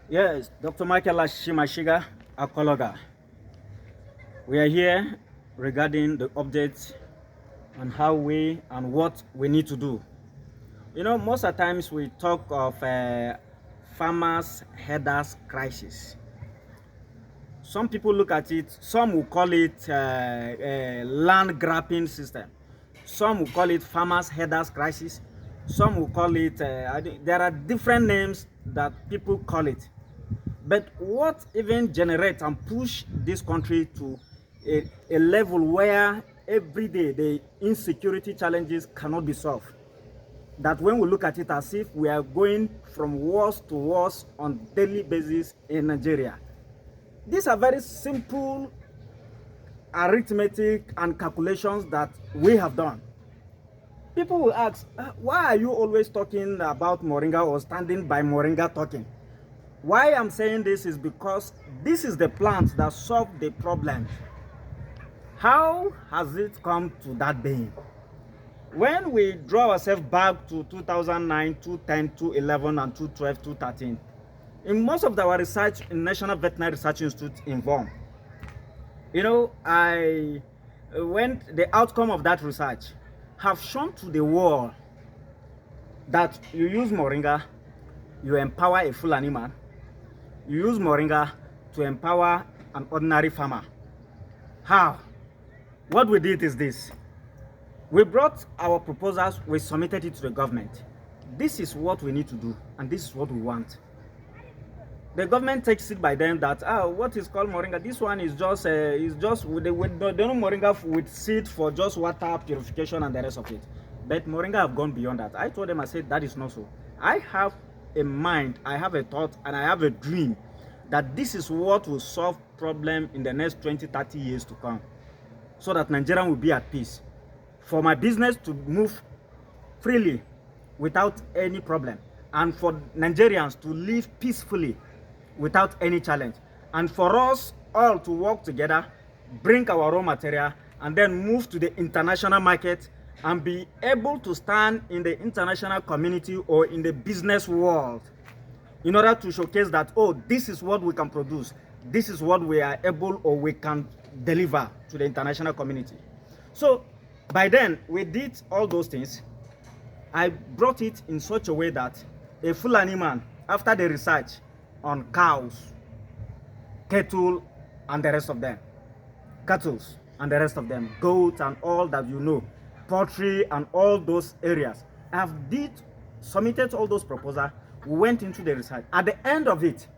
Yes, Dr. Michael Ashimashiga, Akoloaga. We are here regarding the updates on how we and what we need to do. Most of the times we talk of farmers' headers crisis. Some people look at it, some will call it land grabbing system. Some will call it farmers' headers crisis. Some will call it, there are different names that people call it. But what even generates and push this country to a level where every day the insecurity challenges cannot be solved? That when we look at it as if we are going from worse to worse on daily basis in Nigeria. These are very simple arithmetic and calculations that we have done. People will ask, why are you always talking about Moringa or standing by Moringa talking? Why I'm saying this is because this is the plant that solved the problem. How has it come to that being? When we draw ourselves back to 2009, 2010, 2011, and 2012, 2013, in most of our research in National Veterinary Research Institute involved, the outcome of that research have shown to the world that you use Moringa, you empower a Fulani man. You use Moringa to empower an ordinary farmer. How? What we did is this. We brought our proposals, we submitted it to the government. This is what we need to do, and this is what we want. The government takes it by them that, what is called Moringa? This one is just they don't Moringa with seed for just water purification and the rest of it. But Moringa have gone beyond that. I told them, I said, that is not so. I have a mind, I have a thought, and I have a dream that this is what will solve problem in the next 20, 30 years to come, so that Nigeria will be at peace. For my business to move freely without any problem, and for Nigerians to live peacefully without any challenge, and for us all to work together, bring our raw material, and then move to the international market and be able to stand in the international community or in the business world in order to showcase that, this is what we can produce, this is what we are able or we can deliver to the international community. So by then we did all those things. I brought it in such a way that a Fulani man, after the research on cows, cattle and the rest of them, goats and all that poultry and all those areas, have submitted all those proposals. We went into the research. At the end of it,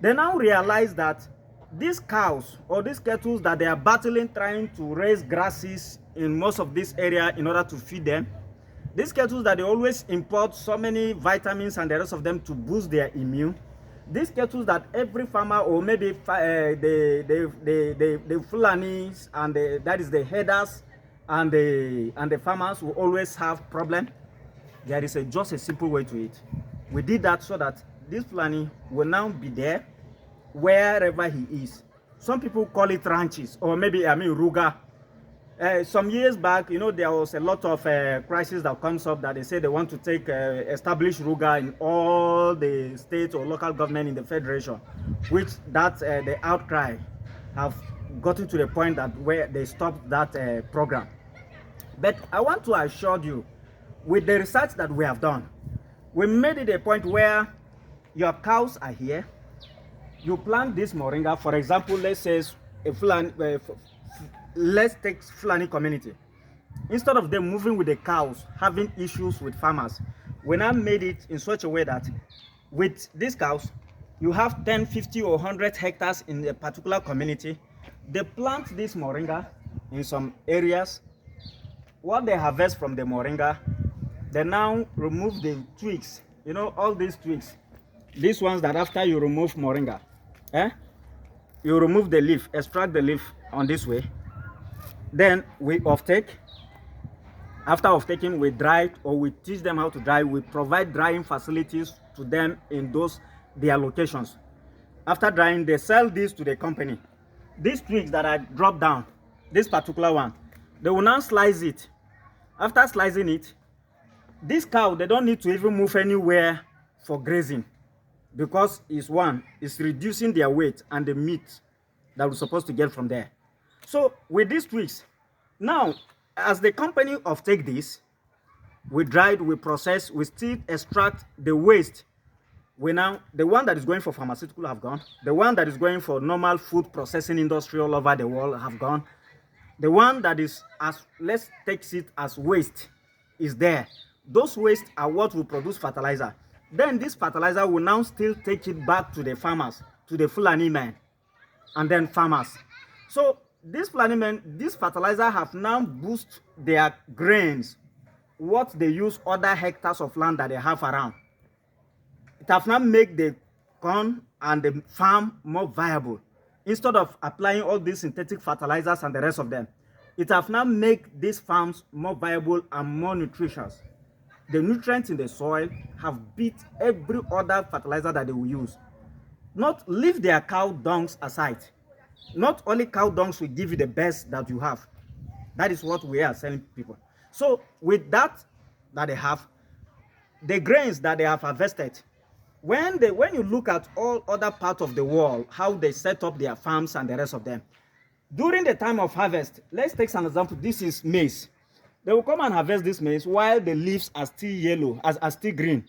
they now realize that these cows or these cattle that they are battling, trying to raise grasses in most of this area in order to feed them, these cattle that they always import so many vitamins and the rest of them to boost their immune, these cattle that every farmer or maybe the Fulanis and that is the headers and the farmers will always have problem. There is just a simple way to it. We did that so that this Fulani will now be there wherever he is. Some people call it ranches, or maybe Ruga. Some years back, there was a lot of crisis that comes up that they say they want to take establish Ruga in all the states or local government in the federation, which the outcry have gotten to the point that where they stopped that program. But I want to assure you, with the research that we have done, we made it a point where your cows are here. You plant this Moringa, for example, let's say let's take Fulani community. Instead of them moving with the cows, having issues with farmers, we now made it in such a way that with these cows, you have 10, 50 or 100 hectares in a particular community. They plant this Moringa in some areas. What they harvest from the Moringa, they now remove the twigs, all these twigs. These ones that after you remove Moringa, you remove the leaf, extract the leaf on this way. Then we offtake. After offtaking, we dry it, or we teach them how to dry. We provide drying facilities to them in their locations. After drying, they sell this to the company. These twigs that I dropped down, this particular one, they will now slice it. After slicing it, this cow, they don't need to even move anywhere for grazing. because it's reducing their weight and the meat that we're supposed to get from there. So with these tweaks, now as the company of take this, we dried, we process, we still extract the waste. We now, the one that is going for pharmaceutical have gone, the one that is going for normal food processing industry all over the world have gone, the one that is, as let's take it as waste, is there. Those waste are what will produce fertilizer. Then this fertilizer will now still take it back to the farmers, to the Fulani men, and then farmers. So this Fulani men, this fertilizer have now boosted their grains, what they use other hectares of land that they have around. It have now make the corn and the farm more viable. Instead of applying all these synthetic fertilizers and the rest of them, it have now make these farms more viable and more nutritious. The nutrients in the soil have beat every other fertilizer that they will use. Not leave their cow dungs aside. Not only cow dungs will give you the best that you have. That is what we are selling people. So with that they have, the grains that they have harvested, when you look at all other parts of the world, how they set up their farms and the rest of them, during the time of harvest, let's take an example. This is maize. They will come and harvest this maize while the leaves are still yellow, are still green.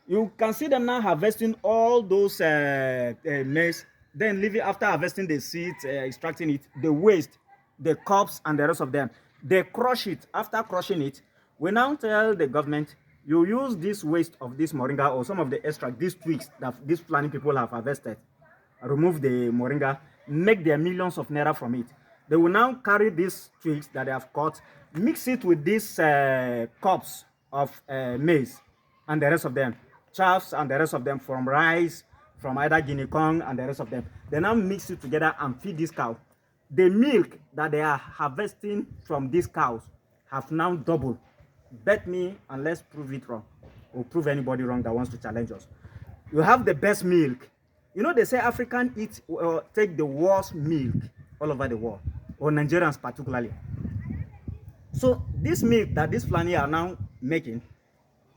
You can see them now harvesting all those maize, then leaving, after harvesting the seeds, extracting it, the waste, the cobs and the rest of them. They crush it. After crushing it, we now tell the government, you use this waste of this moringa or some of the extract, these twigs that these planting people have harvested, remove the moringa, make their millions of naira from it. They will now carry these twigs that they have cut, mix it with these cobs of maize and the rest of them, chaffs and the rest of them, from rice, from either guinea corn and the rest of them. They now mix it together and feed this cow. The milk that they are harvesting from these cows have now doubled. Bet me and let's prove it wrong, or prove anybody wrong that wants to challenge us. You have the best milk. You know, they say African eat take the worst milk all over the world, or Nigerians particularly. So this milk that these Fulani are now making,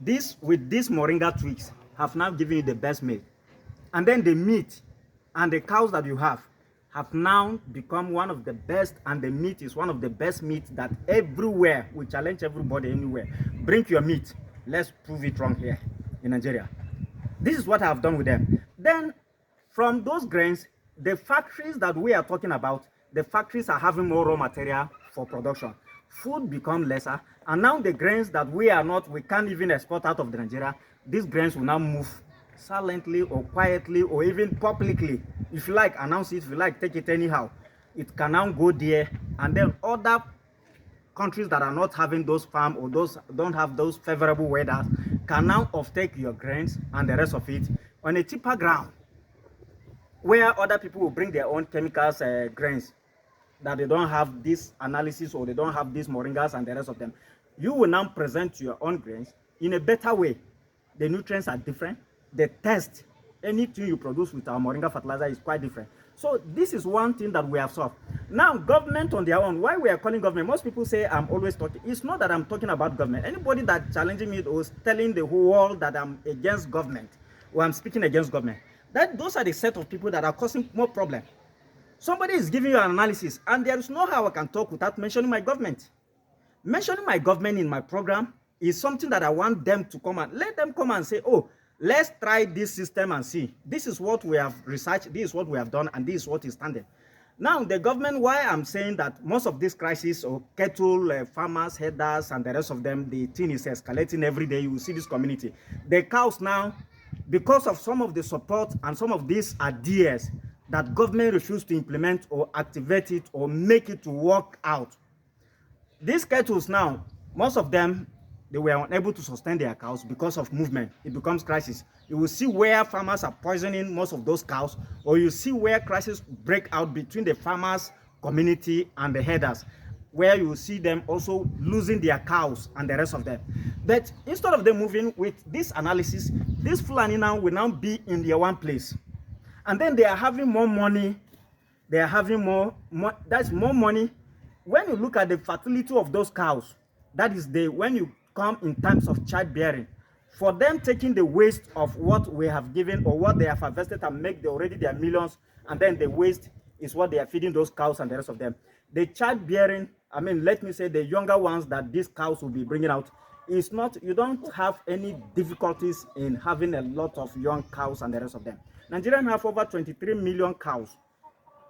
this with these moringa twigs, have now given you the best milk. And then the meat and the cows that you have now become one of the best, and the meat is one of the best meat that everywhere, we challenge everybody anywhere. Bring your meat. Let's prove it wrong here in Nigeria. This is what I have done with them. Then from those grains, the factories that we are talking about, the factories are having more raw material for production. Food become lesser, and now the grains that we can't even export out of Nigeria, these grains will now move silently or quietly or even publicly. If you like, announce it. If you like, take it anyhow. It can now go there, and then other countries that are not having those farms or those don't have those favorable weather can now offtake your grains and the rest of it on a cheaper ground, where other people will bring their own chemicals, grains that they don't have this analysis or they don't have these moringas and the rest of them. You will now present your own grains in a better way. The nutrients are different. The taste, anything you produce with our moringa fertilizer is quite different. So this is one thing that we have solved. Now, government on their own, why we are calling government, most people say I'm always talking. It's not that I'm talking about government. Anybody that challenging me or telling the whole world that I'm against government or I'm speaking against government, those are the set of people that are causing more problem. Somebody is giving you an analysis, and there is no how I can talk without mentioning my government. Mentioning my government in my program is something that I want them to come and let them come and say, oh, let's try this system and see. This is what we have researched, this is what we have done, and this is what is standing. Now, the government, why I'm saying that most of this crisis, or cattle, farmers, herders, and the rest of them, the thing is escalating every day. You will see this community. The cows now, because of some of the support and some of these ideas that government refused to implement or activate it or make it to work out, these cattle now, most of them, they were unable to sustain their cows because of movement. It becomes crisis. You will see where farmers are poisoning most of those cows, or you see where crisis break out between the farmers community and the herders, where you will see them also losing their cows and the rest of them. But instead of them moving with this analysis, this Fulani now will now be in their one place. And then they are having more money. They are having that's more money. When you look at the fertility of those cows, that is when you come in terms of childbearing, for them taking the waste of what we have given or what they have harvested and make already their millions, and then the waste is what they are feeding those cows and the rest of them. The childbearing, I mean, let me say the younger ones that these cows will be bringing out, is not, you don't have any difficulties in having a lot of young cows and the rest of them. Nigerians have over 23 million cows,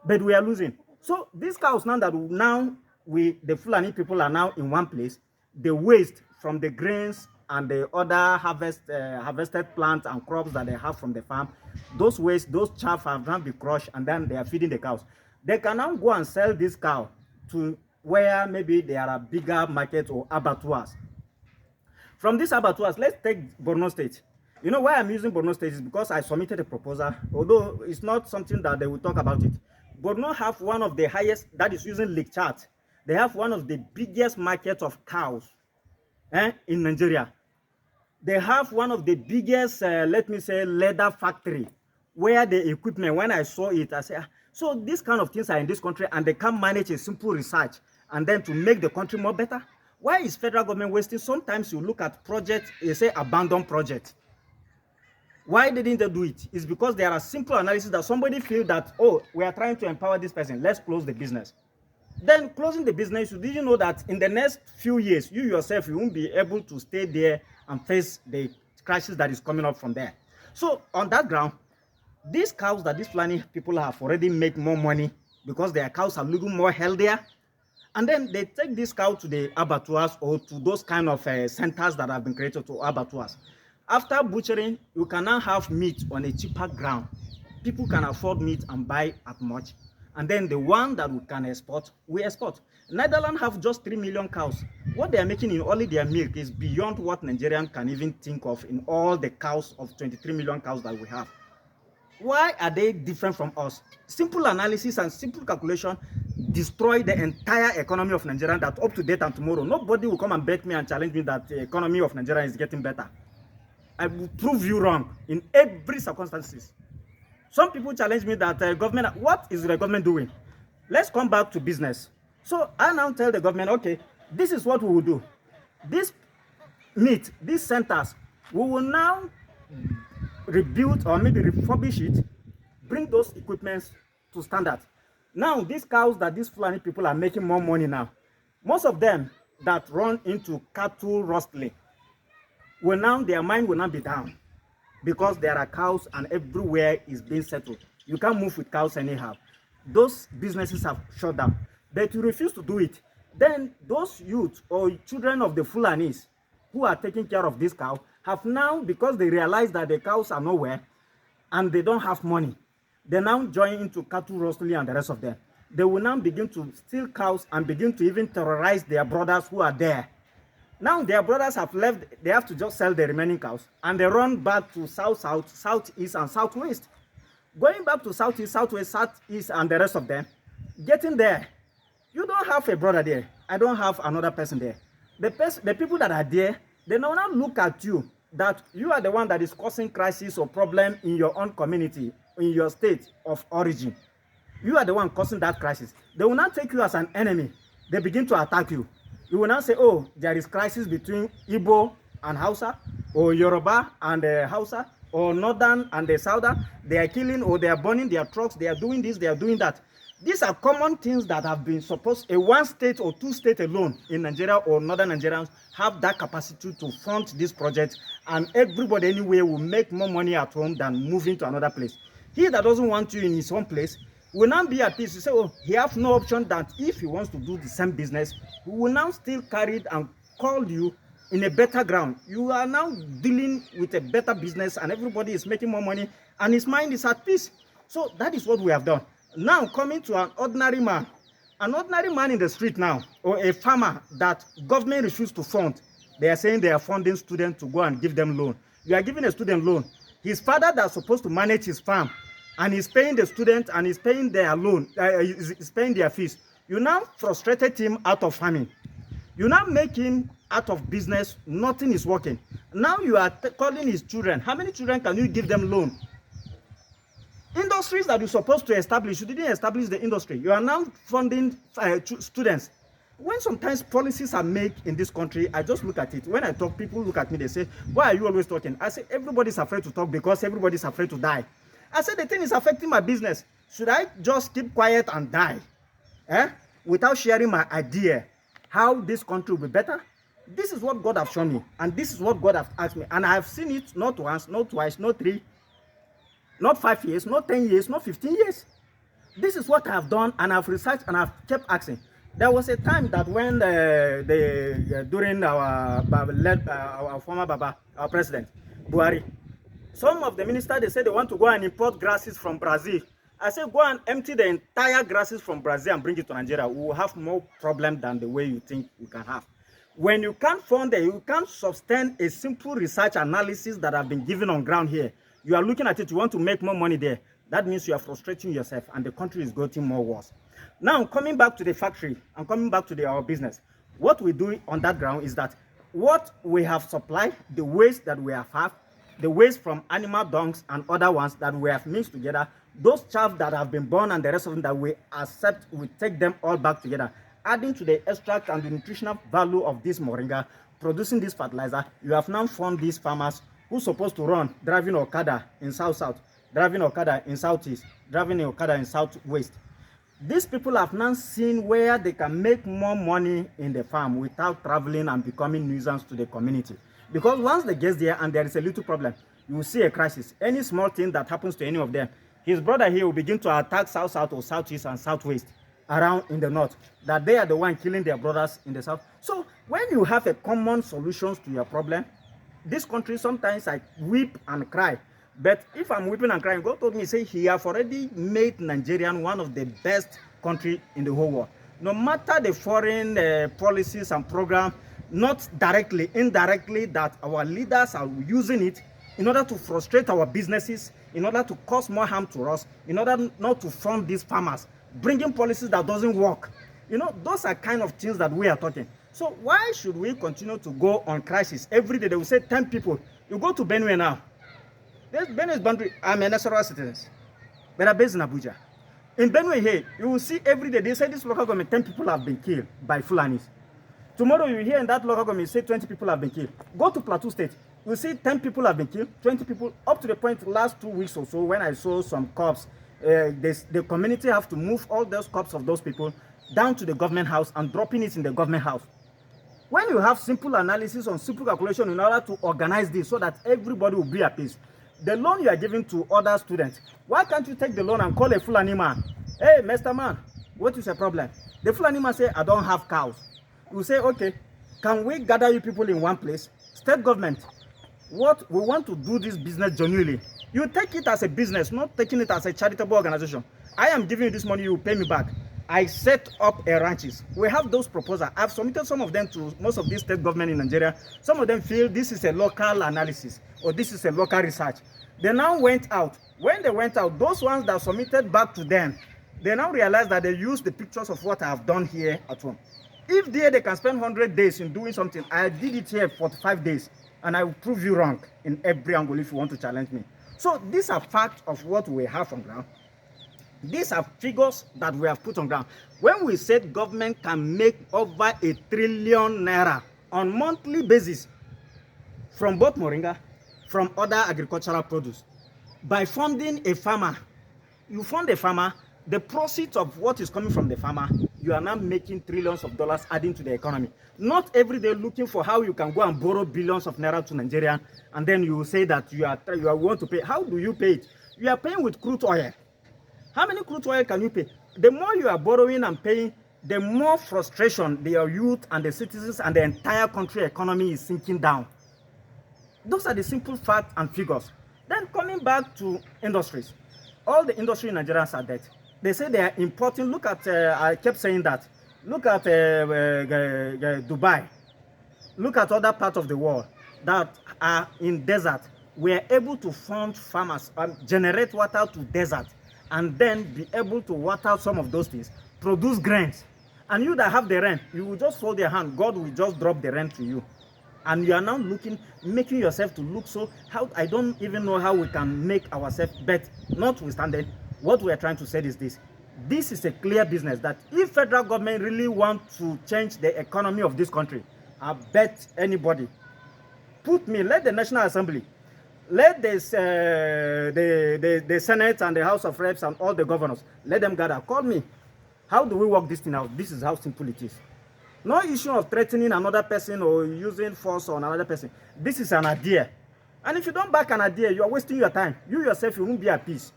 but we are losing. So these cows now that the Fulani people are now in one place, the waste from the grains and the other harvested plants and crops that they have from the farm, those waste, those chaff have now been crushed, and then they are feeding the cows. They can now go and sell this cow to where maybe there are bigger markets or abattoirs. From these abattoirs, let's take Borno State. You know why I'm using Borno State is because I submitted a proposal, although it's not something that they will talk about it. Borno have one of the highest, that is using Lake Chart. They have one of the biggest markets of cows in Nigeria. They have one of the biggest, let me say, leather factory, where the equipment, when I saw it, I said, so these kind of things are in this country and they can manage a simple research and then to make the country more better. Why is federal government wasting? Sometimes you look at projects, they say abandoned project. Why didn't they do it? It's because there are simple analysis that somebody feel that, oh, we are trying to empower this person, let's close the business. Then closing the business, did you know that in the next few years, you yourself, you won't be able to stay there and face the crisis that is coming up from there. So on that ground, these cows that these Fulani people have already made more money because their cows are looking more healthier. And then they take this cow to the abattoirs or to those kind of centers that have been created to abattoirs. After butchering, you can now have meat on a cheaper ground. People can afford meat and buy at much. And then the one that we can export, we export. Netherlands have just 3 million cows. What they are making in only their milk is beyond what Nigerians can even think of in all the cows of 23 million cows that we have. Why are they different from us? Simple analysis and simple calculation destroy the entire economy of Nigeria, that up to date and tomorrow, nobody will come and bet me and challenge me that the economy of Nigeria is getting better. I will prove you wrong in every circumstances. Some people challenge me that government, what is the government doing? Let's come back to business. So I now tell the government, okay, this is what we will do. This meat, these centers, we will now rebuild or maybe refurbish it, bring those equipments to standard. Now, these cows that these Fulani people are making more money now, most of them that run into cattle rustling, will now, their mind will not be down because there are cows and everywhere is being settled. You can't move with cows anyhow. Those businesses have shut down. But you refuse to do it. Then those youth or children of the Fulanis who are taking care of this cow have now, because they realize that the cows are nowhere and they don't have money, they now join into cattle rustling and the rest of them. They will now begin to steal cows and begin to even terrorize their brothers who are there. Now their brothers have left, they have to just sell the remaining cows and they run back to south, southeast and southwest. Going back to southeast, southwest, southeast and the rest of them, getting there, you don't have a brother there. I don't have another person there. The people that are there, they now look at you that you are the one that is causing crisis or problem in your own community, in your state of origin. You are the one causing that crisis. They will not take you as an enemy. They begin to attack you. You will not say, oh, there is crisis between Igbo and Hausa, or Yoruba and Hausa, or Northern and the Southern. They are killing or they are burning their trucks. They are doing this, they are doing that. These are common things that have been supposed, a one state or two state alone in Nigeria or Northern Nigerians have that capacity to fund this project, and everybody anywhere will make more money at home than moving to another place. He that doesn't want you in his own place will now be at peace. You say, oh, he has no option that if he wants to do the same business, he will now still carry it and call you in a better ground. You are now dealing with a better business and everybody is making more money and his mind is at peace. So that is what we have done. Now coming to an ordinary man in the street now, or a farmer that government refused to fund, they are saying they are funding students to go and give them loan. You are giving a student loan. His father that's supposed to manage his farm, and he's paying the student and he's paying their loan, he's paying their fees. You now frustrated him out of farming. You now make him out of business. Nothing is working. Now you are calling his children. How many children can you give them loan? Industries that you're supposed to establish, you didn't establish the industry. You are now funding students. When sometimes policies are made in this country, I just look at it. When I talk, people look at me, they say, why are you always talking? I say, everybody's afraid to talk because everybody's afraid to die. I said, the thing is affecting my business. Should I just keep quiet and die? Without sharing my idea how this country will be better? This is what God has shown me, and this is what God has asked me, and I have seen it not once, not twice, not 3, not 5 years, not 10 years, not 15 years. This is what I have done, and I've researched, and I've kept asking. There was a time that when during our former Baba, our president, Buhari, some of the ministers, they said they want to go and import grasses from Brazil. I said, go and empty the entire grasses from Brazil and bring it to Nigeria. We will have more problem than the way you think we can have. When you can't fund it, you can't sustain a simple research analysis that have been given on ground here. You are looking at it, you want to make more money there. That means you are frustrating yourself, and the country is getting more worse. Now, coming back to the factory and coming back to our business, what we do on that ground is that what we have supplied, the waste that we have, the waste from animal dungs and other ones that we have mixed together, those chaff that have been born and the rest of them that we accept, we take them all back together, adding to the extract and the nutritional value of this moringa, producing this fertilizer. You have now found these farmers who are supposed to run driving Okada in south-south, driving Okada in southeast, driving Okada in southwest. These people have now seen where they can make more money in the farm without traveling and becoming nuisance to the community. Because once they get there and there is a little problem, you will see a crisis. Any small thing that happens to any of them, his brother here will begin to attack south-south or southeast and southwest around in the north, that they are the one killing their brothers in the south. So when you have a common solutions to your problem, this country, sometimes I weep and cry. But if I'm weeping and crying, God told me, say he have already made Nigerian one of the best country in the whole world. No matter the foreign policies and programs, not directly, indirectly, that our leaders are using it in order to frustrate our businesses, in order to cause more harm to us, in order not to fund these farmers, bringing policies that doesn't work. You know, those are kind of things that we are talking. So why should we continue to go on crisis? Every day they will say 10 people. You go to Benue now. There's Benue's boundary. I'm a natural citizen, but I'm based in Abuja. In Benue here, you will see every day they say this local government 10 people have been killed by Fulanis. Tomorrow you hear in that local government say 20 people have been killed. Go to Plateau State, you see 10 people have been killed, 20 people, up to the point last 2 weeks or so when I saw some cops, the community have to move all those cops of those people down to the government house and dropping it in the government house. When you have simple analysis on simple calculation in order to organize this so that everybody will be at peace, the loan you are giving to other students, why can't you take the loan and call a Fulani man? Hey, Mr. Man, what is the problem? The Fulani man say, I don't have cows. You say, okay, can we gather you people in one place? State government, what we want to do this business genuinely. You take it as a business, not taking it as a charitable organization. I am giving you this money, you pay me back. I set up a ranches. We have those proposals. I've submitted some of them to most of these state government in Nigeria. Some of them feel this is a local analysis or this is a local research. They now went out. When they went out, those ones that submitted back to them, they now realize that they use the pictures of what I have done here at home. If they can spend 100 days in doing something, I did it here 45 days, and I will prove you wrong in every angle if you want to challenge me. So these are facts of what we have on ground. These are figures that we have put on ground. When we said government can make over 1 trillion naira on monthly basis from both moringa, from other agricultural produce, by funding a farmer, you fund a farmer, the proceeds of what is coming from the farmer, you are now making trillions of dollars adding to the economy. Not every day looking for how you can go and borrow billions of naira to Nigeria, and then you say that you are want to pay. How do you pay it? You are paying with crude oil. How many crude oil can you pay? The more you are borrowing and paying, the more frustration the youth and the citizens and the entire country economy is sinking down. Those are the simple facts and figures. Then coming back to industries, all the industry in Nigeria are dead. They say they are importing. Look at, I kept saying that. Look at Dubai. Look at other parts of the world that are in desert. We are able to fund farmers, generate water to desert, and then be able to water some of those things, produce grains. And you that have the rain, you will just fold your hand. God will just drop the rain to you. And you are now making yourself to look so, how I don't even know how we can make ourselves better. Notwithstanding, what we are trying to say is this. This is a clear business that if federal government really want to change the economy of this country, I bet anybody, let the National Assembly, let this, the Senate and the House of Reps and all the governors, let them gather, call me. How do we work this thing out? This is how simple it is. No issue of threatening another person or using force on another person. This is an idea. And if you don't back an idea, you are wasting your time. You yourself, you won't be at peace.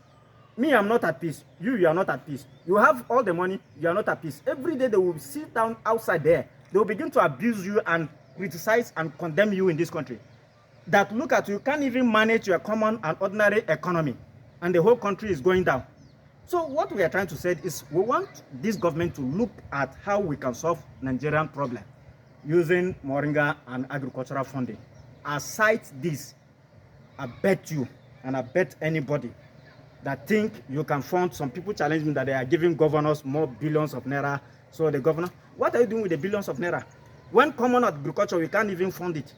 Me, I'm not at peace. You are not at peace. You have all the money, you are not at peace. Every day they will sit down outside there. They will begin to abuse you and criticize and condemn you in this country. That look at you can't even manage your common and ordinary economy. And the whole country is going down. So what we are trying to say is we want this government to look at how we can solve Nigerian problem using moringa and agricultural funding. Aside this, I bet you and I bet anybody that think you can fund, some people challenge me that they are giving governors more billions of naira. So the governor, what are you doing with the billions of naira? When common agriculture, we can't even fund it.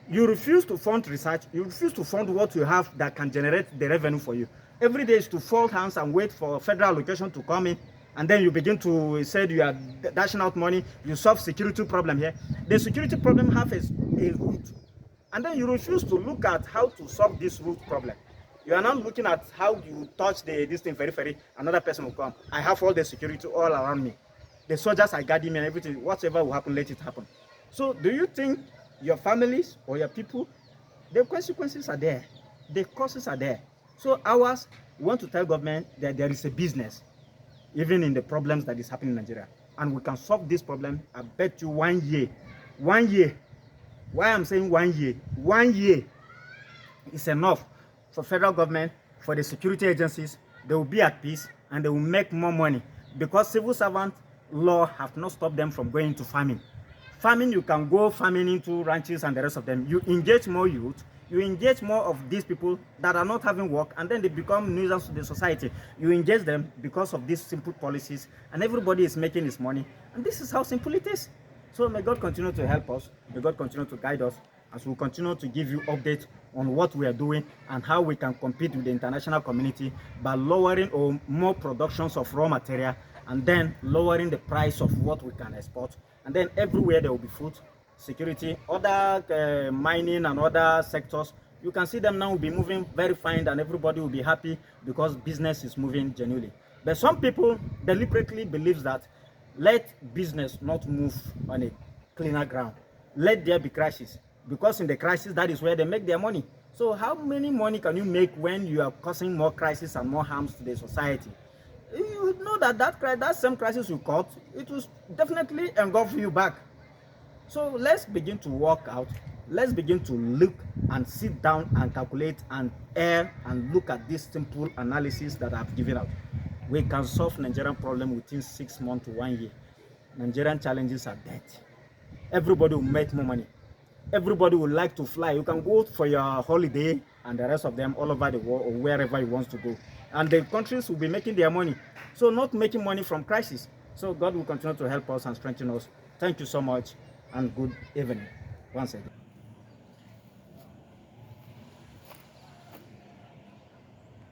You refuse to fund research, you refuse to fund what you have that can generate the revenue for you. Every day is to fold hands and wait for federal allocation to come in, and then you begin to say you are dashing out money, you solve security problem here. The security problem has a root, and then you refuse to look at how to solve this root problem. You are not looking at how you touch this thing very, another person will come. I have all the security all around me. The soldiers are guarding me and everything. Whatever will happen, let it happen. So do you think your families or your people, the consequences are there, the causes are there? So ours, we want to tell government that there is a business, even in the problems that is happening in Nigeria. And we can solve this problem, I bet you 1 year. 1 year. Why I'm saying 1 year? 1 year is enough for federal government, for the security agencies. They will be at peace and they will make more money. Because civil servant law have not stopped them from going into farming. Farming, you can go farming into ranches and the rest of them. You engage more youth, you engage more of these people that are not having work, and then they become nuisance to the society. You engage them because of these simple policies, and everybody is making his money. And this is how simple it is. So may God continue to help us. May God continue to guide us as we continue to give you updates on what we are doing and how we can compete with the international community by lowering or more productions of raw material, and then lowering the price of what we can export. And then everywhere there will be food security, other mining and other sectors. You can see them now will be moving very fine, and everybody will be happy because business is moving genuinely. But some people deliberately believe that let business not move on a cleaner ground. Let there be crisis, because in the crisis, that is where they make their money. So how many money can you make when you are causing more crisis and more harms to the society? You know that same crisis you caught, it will definitely engulf you back. So let's begin to work out. Let's begin to look and sit down and calculate and err and look at this simple analysis that I've given out. We can solve Nigerian problem within 6 months to 1 year. Nigerian challenges are dead. Everybody will make more money. Everybody would like to fly. You can go for your holiday and the rest of them all over the world or wherever you want to go. And the countries will be making their money. So not making money from crisis. So God will continue to help us and strengthen us. Thank you so much and good evening once again.